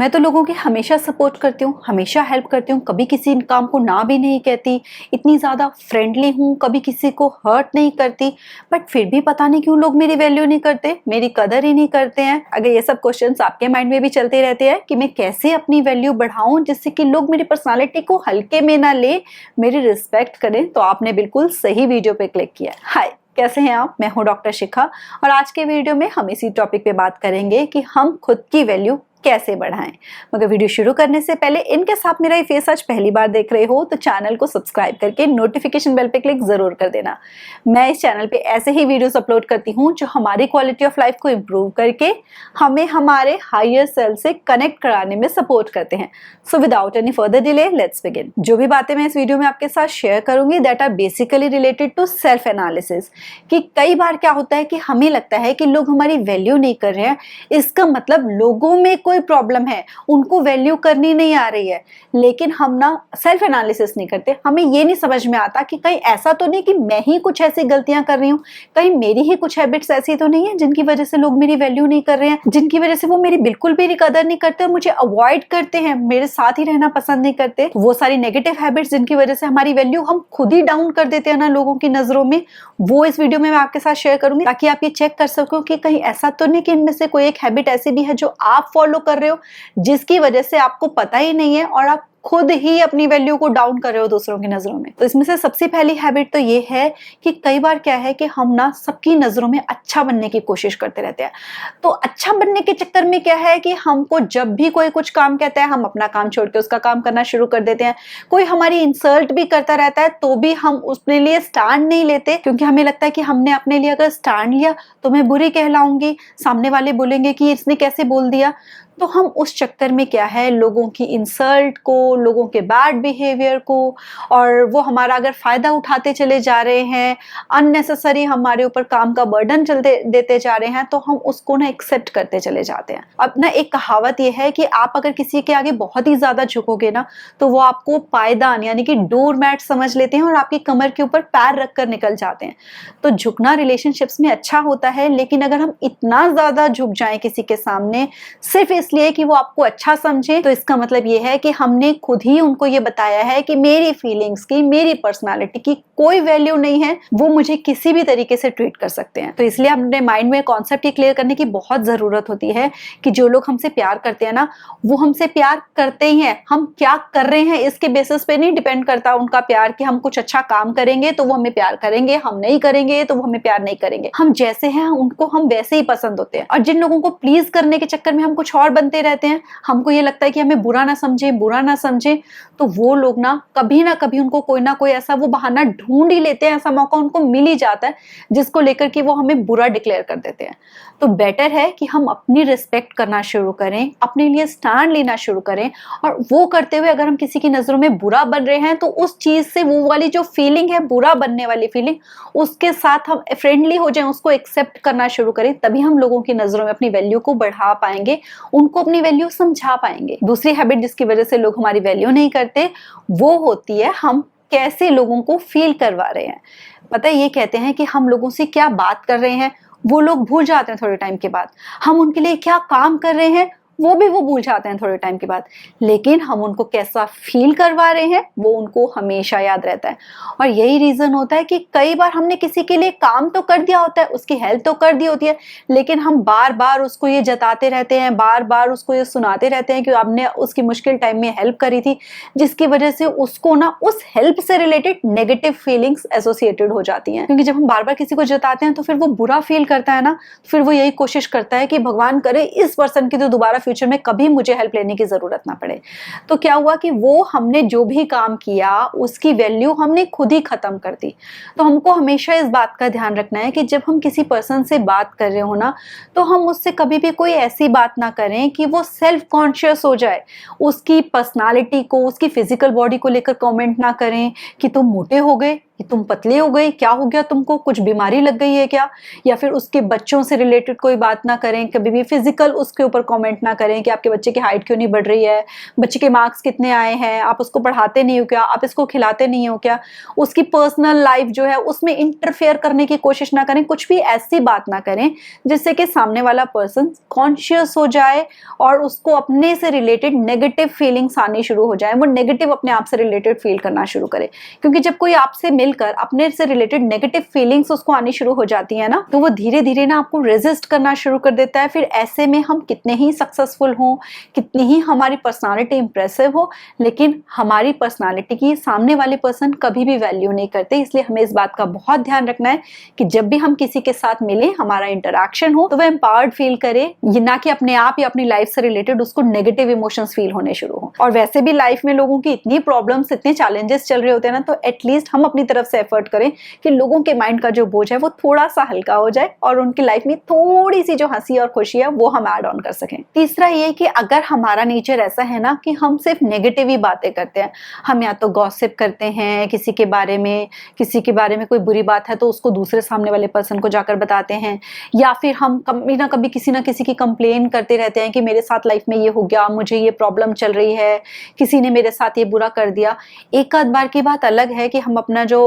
मैं तो लोगों की हमेशा सपोर्ट करती हूँ, हमेशा हेल्प करती हूँ, कभी किसी काम को ना भी नहीं कहती, इतनी ज़्यादा फ्रेंडली हूँ, कभी किसी को हर्ट नहीं करती। बट फिर भी पता नहीं क्यों लोग मेरी वैल्यू नहीं करते, मेरी कदर ही नहीं करते हैं। अगर ये सब क्वेश्चंस आपके माइंड में भी चलते रहते हैं कि मैं कैसे अपनी वैल्यू बढ़ाऊं जिससे कि लोग मेरी पर्सनालिटी को हल्के में ना ले, मेरी रिस्पेक्ट करें, तो आपने बिल्कुल सही वीडियो पे क्लिक किया। हाय, कैसे हैं आप? मैं हूं डॉक्टर शिखा और आज के वीडियो में हम इसी टॉपिक पे बात करेंगे कि हम खुद की वैल्यू कैसे बढ़ाएं। मगर वीडियो शुरू करने से पहले इनके साथ मेरा ये फेस आज पहली बार देख रहे हो तो चैनल को सब्सक्राइब करके नोटिफिकेशन बेल पे क्लिक जरूर कर देना। मैं इस चैनल पे ऐसे ही वीडियोस अपलोड करती हूँ जो हमारी क्वालिटी ऑफ लाइफ को इम्प्रूव करके हमें हमारे हायर सेल्फ से कनेक्ट कराने में सपोर्ट करते हैं। So without any further delay let's begin. जो भी बातें मैं इस वीडियो में आपके साथ शेयर करूंगी that are basically related to self analysis. कि कई बार क्या होता है कि हमें लगता है कि लोग हमारी वैल्यू नहीं कर रहे हैं, इसका मतलब लोगों में कोई प्रॉब्लम है, उनको वैल्यू करनी नहीं आ रही है। लेकिन हम ना सेल्फ एनालिसिस नहीं करते। हमें ये नहीं समझ में आता कि कहीं ऐसा तो नहीं कि मैं ही कुछ ऐसी गलतियां कर रही हूँ, कहीं मेरी ही कुछ हैबिट्स ऐसी तो नहीं है जिनकी वजह से लोग मेरी वैल्यू नहीं कर रहे हैं, जिनकी वजह से वो मेरी बिल्कुल भी कदर नहीं करते और मुझे अवॉइड करते हैं, मेरे साथ ही रहना पसंद नहीं करते। वो सारी नेगेटिव हैबिट्स जिनकी वजह से हमारी वैल्यू हम खुद ही डाउन कर देते हैं ना लोगों की नजरों में, वो इस वीडियो में मैं आपके साथ शेयर करूंगी ताकि आप ये चेक कर सको कि कहीं ऐसा तो नहीं कि इनमें से कोई एक हैबिट ऐसी भी है जो आप फॉलो कर रहे हो जिसकी वजह से आपको पता ही नहीं है और आप खुद ही अपनी वैल्यू को डाउन कर रहे हो दूसरों की नजरों में। तो इसमें से सबसे पहली हैबिट तो ये है कि कई बार क्या है कि हम ना सबकी नजरों में अच्छा बनने की कोशिश करते रहते हैं। तो अच्छा बनने के चक्कर में क्या है कि हमको जब भी कोई कुछ काम कहता है हम अपना काम छोड़ के उसका काम करना शुरू कर देते हैं। कोई हमारी इंसल्ट भी करता रहता है तो भी हम उसके लिए स्टैंड नहीं लेते, क्योंकि हमें लगता है कि हमने अपने लिए अगर स्टैंड लिया तो मैं बुरी कहलाऊंगी, सामने वाले बोलेंगे कि इसने कैसे बोल दिया। तो हम उस चक्कर में क्या है लोगों की इंसल्ट को, लोगों के बैड बिहेवियर को, और वो हमारा अगर फायदा उठाते चले जा रहे हैं, अननेसेसरी हमारे ऊपर काम का बर्डन चलते देते जा रहे हैं, तो हम उसको ना एक्सेप्ट करते चले जाते हैं। अब ना एक कहावत ये है कि आप अगर किसी के आगे बहुत ही ज्यादा झुकोगे ना तो वो आपको पायदान यानी कि डोर मैट समझ लेते हैं और आपकी कमर के ऊपर पैर रखकर निकल जाते हैं। तो झुकना रिलेशनशिप्स में अच्छा होता है, लेकिन अगर हम इतना ज्यादा झुक जाएं किसी के सामने सिर्फ इसलिए कि वो आपको अच्छा समझे, तो इसका मतलब ये है कि हमने खुद ही उनको ये बताया है कि मेरी फीलिंग्स की, मेरी पर्सनालिटी की कोई वैल्यू नहीं है, वो मुझे किसी भी तरीके से ट्रीट कर सकते हैं। तो इसलिए अपने माइंड में कॉन्सेप्ट ये क्लियर करने की बहुत जरूरत होती है कि जो लोग हमसे प्यार करते हैं ना वो हमसे प्यार करते ही हैं, हम क्या कर रहे हैं इसके बेसिस पे नहीं डिपेंड करता उनका प्यार कि हम कुछ अच्छा काम करेंगे तो वो हमें प्यार करेंगे, हम नहीं करेंगे तो वो हमें प्यार नहीं करेंगे। हम जैसे हैं उनको हम वैसे ही पसंद होते हैं। और जिन लोगों को प्लीज करने के चक्कर में हम कुछ और बनते रहते हैं, हमको ये लगता है कि हमें बुरा ना समझे, बुरा ना समझे, तो वो लोग ना कभी उनको कोई ना कोई ऐसा वो बहाना ढूंढ ही लेते हैं, ऐसा मौका उनको मिल ही जाता है जिसको लेकर कि वो हमें बुरा डिक्लेयर कर देते हैं। तो बेटर है कि हम अपनी रिस्पेक्ट करना शुरू करें, अपने लिए स्टैंड लेना शुरू करें, और वो करते हुए अगर हम किसी की नजरों में बुरा बन रहे हैं तो उस चीज से वो वाली जो फीलिंग है, बुरा बनने वाली फीलिंग, उसके साथ हम फ्रेंडली हो जाएं, उसको एक्सेप्ट करना शुरू करें, तभी हम लोगों की नजरों में अपनी वैल्यू को बढ़ा पाएंगे, उनको अपनी वैल्यू समझा पाएंगे। दूसरी हैबिट जिसकी वजह से लोग हमारी वैल्यू नहीं करते वो होती है हम कैसे लोगों को फील करवा रहे हैं। पता है, ये कहते हैं कि हम लोगों से क्या बात कर रहे हैं वो लोग भूल जाते हैं थोड़े टाइम के बाद, हम उनके लिए क्या काम कर रहे हैं वो भी वो भूल जाते हैं थोड़े टाइम के बाद, लेकिन हम उनको कैसा फील करवा रहे हैं वो उनको हमेशा याद रहता है। और यही रीजन होता है कि कई बार हमने किसी के लिए काम तो कर दिया होता है, उसकी हेल्प तो कर दी होती है, लेकिन हम बार बार उसको ये जताते रहते हैं, बार बार उसको ये सुनाते रहते हैं कि आपने उसकी मुश्किल टाइम में हेल्प करी थी, जिसकी वजह से उसको ना उस हेल्प से रिलेटेड नेगेटिव फीलिंग्स एसोसिएटेड हो जाती हैं। क्योंकि जब हम बार बार किसी को जताते हैं तो फिर वो बुरा फील करता है ना, फिर वो यही कोशिश करता है कि भगवान करे इस पर्सन की तो दोबारा फ्यूचर में कभी मुझे हेल्प लेने की जरूरत ना पड़े। तो क्या हुआ कि वो हमने जो भी काम किया उसकी वैल्यू हमने खुद ही खत्म कर दी। तो हमको हमेशा इस बात का ध्यान रखना है कि जब हम किसी पर्सन से बात कर रहे हो ना तो हम उससे कभी भी कोई ऐसी बात ना करें कि वो सेल्फ कॉन्शियस हो जाए, उसकी पर्सनालिटी को, उसकी फिजिकल बॉडी को लेकर कमेंट ना करें कि तुम मोटे हो गए, कि तुम पतली हो गई, क्या हो गया तुमको, कुछ बीमारी लग गई है क्या? या फिर उसके बच्चों से रिलेटेड कोई बात ना करें, कभी भी फिजिकल उसके ऊपर कमेंट ना करें कि आपके बच्चे की हाइट क्यों नहीं बढ़ रही है, बच्चे के मार्क्स कितने आए हैं, आप उसको पढ़ाते नहीं हो क्या, आप इसको खिलाते नहीं हो क्या। उसकी पर्सनल लाइफ जो है उसमें इंटरफेयर करने की कोशिश ना करें, कुछ भी ऐसी बात ना करें जिससे कि सामने वाला पर्सन कॉन्शियस हो जाए और उसको अपने से रिलेटेड नेगेटिव फीलिंग्स आनी शुरू हो जाए, वो नेगेटिव अपने आप से रिलेटेड फील करना शुरू करे। क्योंकि जब कोई आपसे मिलकर अपने से रिलेटेड नेगेटिव फीलिंग्स उसको आनी शुरू हो जाती है ना, तो वो धीरे धीरे ना आपको रेजिस्ट करना शुरू कर देता है। फिर ऐसे में हम कितने ही सक्सेसफुल हों, कितनी ही हमारी पर्सनालिटी इंप्रेसिव हो, लेकिन हमारी पर्सनालिटी की सामने वाले पर्सन कभी भी वैल्यू नहीं करते। इसलिए हमें इस बात का बहुत ध्यान रखना है कि जब भी हम किसी के साथ मिले, हमारा इंटरेक्शन हो, तो वह एम्पावर्ड फील करे, ये ना कि अपने आप या अपनी लाइफ से रिलेटेड उसको नेगेटिव इमोशंस फील होने शुरू हो। और वैसे भी लाइफ में लोगों की इतनी प्रॉब्लम्स, इतने चैलेंजेस चल रहे होते हैं ना, तो एटलीस्ट हम अपनी तरफ से एफर्ट करें कि लोगों के माइंड का जो बोझ है वो थोड़ा सा हल्का हो जाए और उनकी लाइफ में थोड़ी सी जो हंसी और खुशी है वो हम ऐड ऑन कर सकें। तीसरा ये कि अगर हमारा नेचर ऐसा है ना कि हम सिर्फ नेगेटिव ही बातें करते हैं, हम या तो गॉसिप करते हैं किसी के बारे में कोई बुरी बात है तो उसको दूसरे सामने वाले पर्सन को जाकर बताते हैं, या फिर हम कभी ना किसी की कंप्लेन करते रहते हैं कि मेरे साथ लाइफ में ये हो गया, मुझे ये प्रॉब्लम चल रही है, किसी ने मेरे साथ ये बुरा कर दिया। एक आध बार की बात अलग है कि हम अपना जो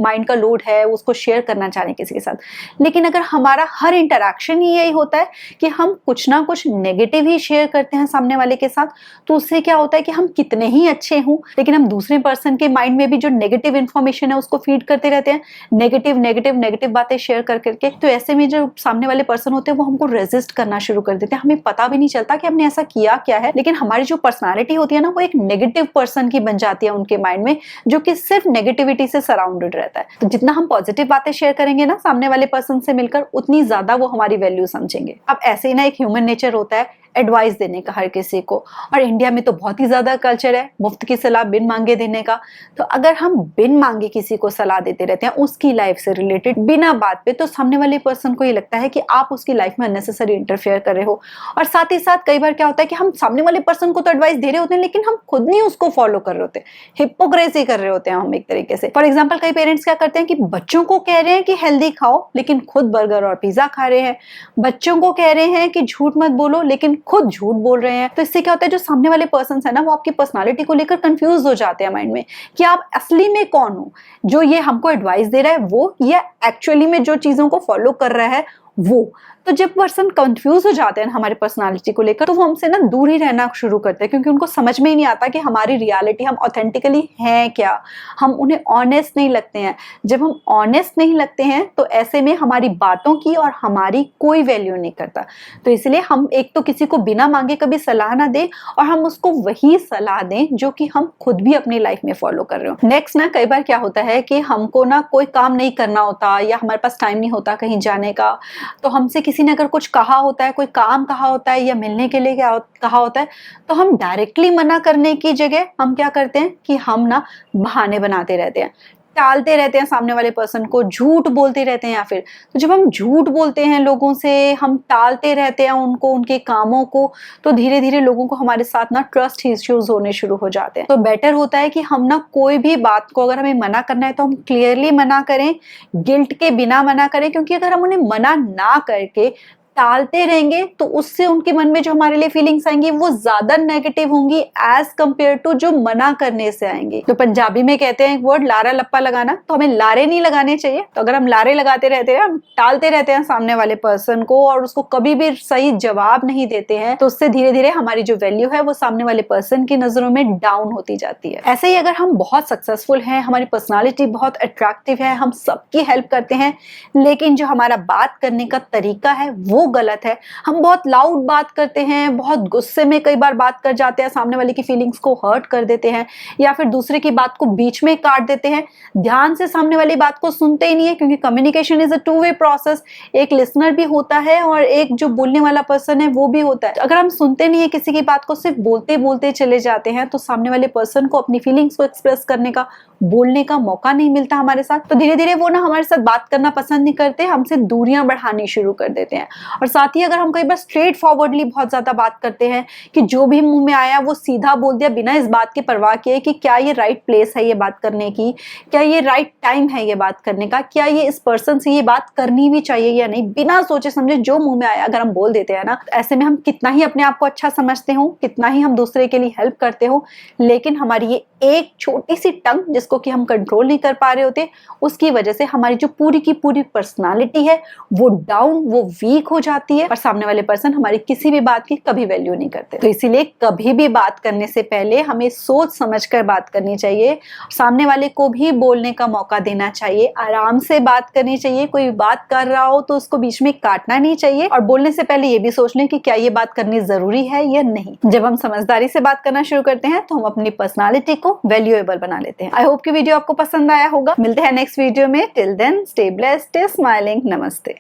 माइंड का लोड है उसको शेयर करना चाह रहे हैं किसी के साथ, लेकिन अगर हमारा हर इंटरेक्शन ही यही होता है कि हम कुछ ना कुछ नेगेटिव ही शेयर करते हैं सामने वाले के साथ, तो उससे क्या होता है कि हम कितने ही अच्छे हों लेकिन हम दूसरे पर्सन के माइंड में भी जो नेगेटिव इंफॉर्मेशन है उसको फीड करते रहते हैं, नेगेटिव बातें शेयर कर करके। तो ऐसे में जो सामने वाले पर्सन होते हैं वो हमको रेजिस्ट करना शुरू कर देते हैं, हमें पता भी नहीं चलता कि हमने ऐसा किया क्या है, लेकिन हमारी जो पर्सनालिटी होती है ना वो एक नेगेटिव पर्सन की बन जाती है उनके माइंड में, जो कि सिर्फ नेगेटिविटी से सराउंडेड रहता है। तो जितना हम पॉजिटिव बातें शेयर करेंगे ना सामने वाले पर्सन से मिलकर, उतनी ज्यादा वो हमारी वैल्यू समझेंगे। अब ऐसे ही ना एक ह्यूमन नेचर होता है एडवाइस देने का हर किसी को, और इंडिया में तो बहुत ही ज्यादा कल्चर है मुफ्त की सलाह बिन मांगे देने का। तो अगर हम बिन मांगे किसी को सलाह देते रहते हैं उसकी लाइफ से रिलेटेड बिना बात पे, तो सामने वाले पर्सन को ये लगता है कि आप उसकी लाइफ में अननेसेसरी इंटरफेयर कर रहे हो। और साथ ही साथ कई बार क्या होता है कि हम सामने वाले पर्सन को तो एडवाइस दे रहे होते हैं लेकिन हम खुद नहीं उसको फॉलो कर रहे होते, हिपोक्रेसी कर रहे होते हैं हम एक तरीके से। फॉर एग्जाम्पल कई पेरेंट्स क्या करते हैं कि बच्चों को कह रहे हैं कि हेल्दी खाओ लेकिन खुद बर्गर और पिज्जा खा रहे हैं, बच्चों को कह रहे हैं कि झूठ मत बोलो लेकिन खुद झूठ बोल रहे हैं। तो इससे क्या होता है, जो सामने वाले पर्सन है ना वो आपकी पर्सनालिटी को लेकर कंफ्यूज हो जाते हैं माइंड में कि आप असली में कौन हो, जो ये हमको एडवाइस दे रहा है वो, या एक्चुअली में जो चीजों को फॉलो कर रहा है वो। तो जब पर्सन कंफ्यूज हो जाते हैं हमारी पर्सनालिटी को लेकर, तो वो हमसे ना दूर ही रहना शुरू करते हैं, क्योंकि उनको समझ में ही नहीं आता कि हमारी रियलिटी, हम ऑथेंटिकली हैं क्या, हम उन्हें ऑनेस्ट नहीं लगते हैं। जब हम ऑनेस्ट नहीं लगते हैं तो ऐसे में हमारी बातों की और हमारी कोई वैल्यू नहीं करता। तो इसलिए हम एक तो किसी को बिना मांगे कभी सलाह ना दें, और हम उसको वही सलाह दें जो कि हम खुद भी अपनी लाइफ में फॉलो कर रहे हो। नेक्स्ट ना कई बार क्या होता है कि हमको ना कोई काम नहीं करना होता या हमारे पास टाइम नहीं होता कहीं जाने का, तो हमसे किसी ने अगर कुछ कहा होता है, कोई काम कहा होता है या मिलने के लिए कहा होता है, तो हम डायरेक्टली मना करने की जगह हम क्या करते हैं कि हम ना बहाने बनाते रहते हैं, टालते रहते हैं सामने वाले पर्सन को, झूठ बोलते रहते हैं। या फिर तो जब हम झूठ बोलते हैं लोगों से, हम टालते रहते हैं उनको, उनके कामों को, तो धीरे धीरे लोगों को हमारे साथ ना ट्रस्ट इश्यूज होने शुरू हो जाते हैं। तो बेटर होता है कि हम ना कोई भी बात को अगर हमें मना करना है तो हम क्लियरली मना करें, गिल्ट के बिना मना करें। क्योंकि अगर हम उन्हें मना ना करके टालते रहेंगे तो उससे उनके मन में जो हमारे लिए फीलिंग्स आएंगी वो ज्यादा नेगेटिव होंगी एज कंपेयर टू जो मना करने से आएंगी। तो पंजाबी में कहते हैं एक वर्ड लारा लप्पा लगाना, तो हमें लारे नहीं लगाने चाहिए। तो अगर हम लारे लगाते रहते हैं, हम टालते रहते हैं सामने वाले पर्सन को और उसको कभी भी सही जवाब नहीं देते हैं, तो उससे धीरे धीरे हमारी जो वैल्यू है वो सामने वाले पर्सन की नजरों में डाउन होती जाती है। ऐसे ही अगर हम बहुत सक्सेसफुल हैं, हमारी पर्सनालिटी बहुत अट्रैक्टिव है, हम सबकी हेल्प करते हैं, लेकिन जो हमारा बात करने का तरीका है वो गलत है, हम बहुत लाउड बात करते हैं, बहुत गुस्से में कई बार बात कर जाते हैं, सामने वाले की फीलिंग्स को हर्ट कर देते हैं, या फिर दूसरे की बात को बीच में काट देते हैं, ध्यान से सामने वाली बात को सुनते ही नहीं है। क्योंकि communication is a two way process, एक लिसनर भी होता है और एक जो बोलने वाला पर्सन है वो भी होता है। अगर हम सुनते नहीं है किसी की बात को, सिर्फ बोलते बोलते चले जाते हैं, तो सामने वाले पर्सन को अपनी फीलिंग्स को एक्सप्रेस करने का, बोलने का मौका नहीं मिलता हमारे साथ। तो धीरे धीरे वो ना हमारे साथ बात करना पसंद नहीं करते, हमसे दूरियां बढ़ानी शुरू कर देते हैं। और साथ ही अगर हम कई बार स्ट्रेट फॉरवर्डली बहुत ज्यादा बात करते हैं कि जो भी मुंह में आया वो सीधा बोल दिया बिना इस बात की परवाह किए कि क्या ये राइट प्लेस है ये बात करने की, क्या ये राइट टाइम है ये बात करने का, क्या ये इस पर्सन से ये बात करनी भी चाहिए या नहीं, बिना सोचे समझे जो मुंह में आया अगर हम बोल देते हैं ना, ऐसे में हम कितना ही अपने आप को अच्छा समझते हो, कितना ही हम दूसरे के लिए हेल्प करते हो, लेकिन हमारी ये एक छोटी सी टंग जिसको कि हम कंट्रोल नहीं कर पा रहे होते, उसकी वजह से हमारी जो पूरी की पूरी पर्सनालिटी है वो डाउन, वो वीक हो जाती है और सामने वाले पर्सन हमारी किसी भी बात की कभी वैल्यू नहीं करते। तो इसीलिए कभी भी बात करने से पहले हमें सोच समझकर बात करनी चाहिए, सामने वाले को भी बोलने का मौका देना चाहिए, आराम से बात करनी चाहिए। कोई बात कर रहा हो तो उसको बीच में काटना नहीं चाहिए और बोलने से पहले ये भी सोच लें कि क्या ये बात करनी जरूरी है या नहीं। जब हम समझदारी से बात करना शुरू करते हैं तो हम अपनी पर्सनालिटी को वैल्यूएबल बना लेते हैं। आई होप कि वीडियो आपको पसंद आया होगा। मिलते हैं नेक्स्ट वीडियो में। Till then stay blessed, stay smiling. नमस्ते।